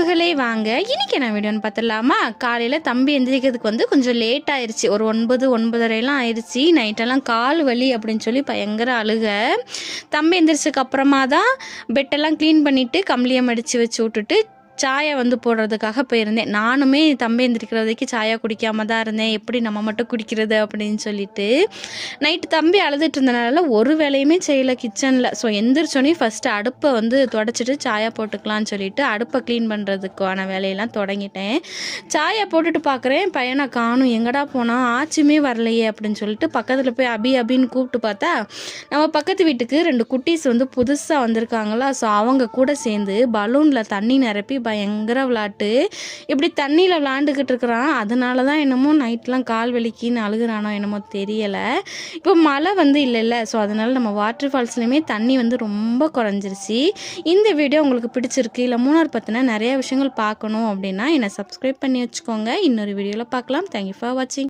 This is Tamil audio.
நண்பர்களே வாங்க இன்றைக்கி என்ன வீடியோன்னு பார்த்துடலாமா. காலையில் தம்பி எந்திரிக்கிறதுக்கு கொஞ்சம் லேட் ஆயிடுச்சு. ஒரு 9-9:30 ஆயிடுச்சு. நைட்டெல்லாம் கால் வலி அப்படின்னு சொல்லி பயங்கர அழுக. தம்பி எந்திரிச்சதுக்கு அப்புறமா தான் பெட்டெல்லாம் க்ளீன் பண்ணிவிட்டு கம்ளியை மடித்து வச்சு விட்டுட்டு சாயை போடுறதுக்காக போயிருந்தேன். நானுமே தம்பி எந்திரிக்கிற வரைக்கும் சாயா குடிக்காம தான் இருந்தேன். எப்படி நம்ம மட்டும் குடிக்கிறது அப்படின்னு சொல்லிட்டு நைட்டு தம்பி அழுதுட்டு இருந்தனால ஒரு வேலையுமே செய்யலை கிச்சனில். ஸோ எந்திரிச்சோன்னே ஃபஸ்ட்டு அடுப்பை தொடச்சிட்டு சாயா போட்டுக்கலான்னு சொல்லிட்டு அடுப்பை க்ளீன் பண்ணுறதுக்கான வேலையெல்லாம் தொடங்கிட்டேன். சாயா போட்டுட்டு பார்க்குறேன், பையனை காணும், எங்கடா போனால் ஆச்சுமே வரலையே அப்படின்னு சொல்லிட்டு பக்கத்தில் போய் அபின்னு கூப்பிட்டு பார்த்தா நம்ம பக்கத்து வீட்டுக்கு 2 குட்டீஸ் புதுசாக வந்திருக்காங்களா. ஸோ அவங்க கூட சேர்ந்து பலூனில் தண்ணி நிரப்பி பயங்கர விளாட்டு இப்படி தண்ணியில் விளாண்டுக்கிட்டு இருக்கிறான். அதனால தான் என்னமோ நைட்லாம் கால் வலிக்குன்னு அழுகுறானோ என்னமோ தெரியலை. இப்போ மழை இல்லைல்ல, ஸோ அதனால் நம்ம வாட்டர் ஃபால்ஸ்லையுமே தண்ணி ரொம்ப குறைஞ்சிருச்சு. இந்த வீடியோ உங்களுக்கு பிடிச்சிருக்கு, இல்லை மூணார் பற்றின நிறைய விஷயங்கள் பார்க்கணும் அப்படின்னா என்னை சப்ஸ்கிரைப் பண்ணி வச்சுக்கோங்க. இன்னொரு வீடியோவில் பார்க்கலாம். தேங்க்யூ ஃபார் வாட்சிங்.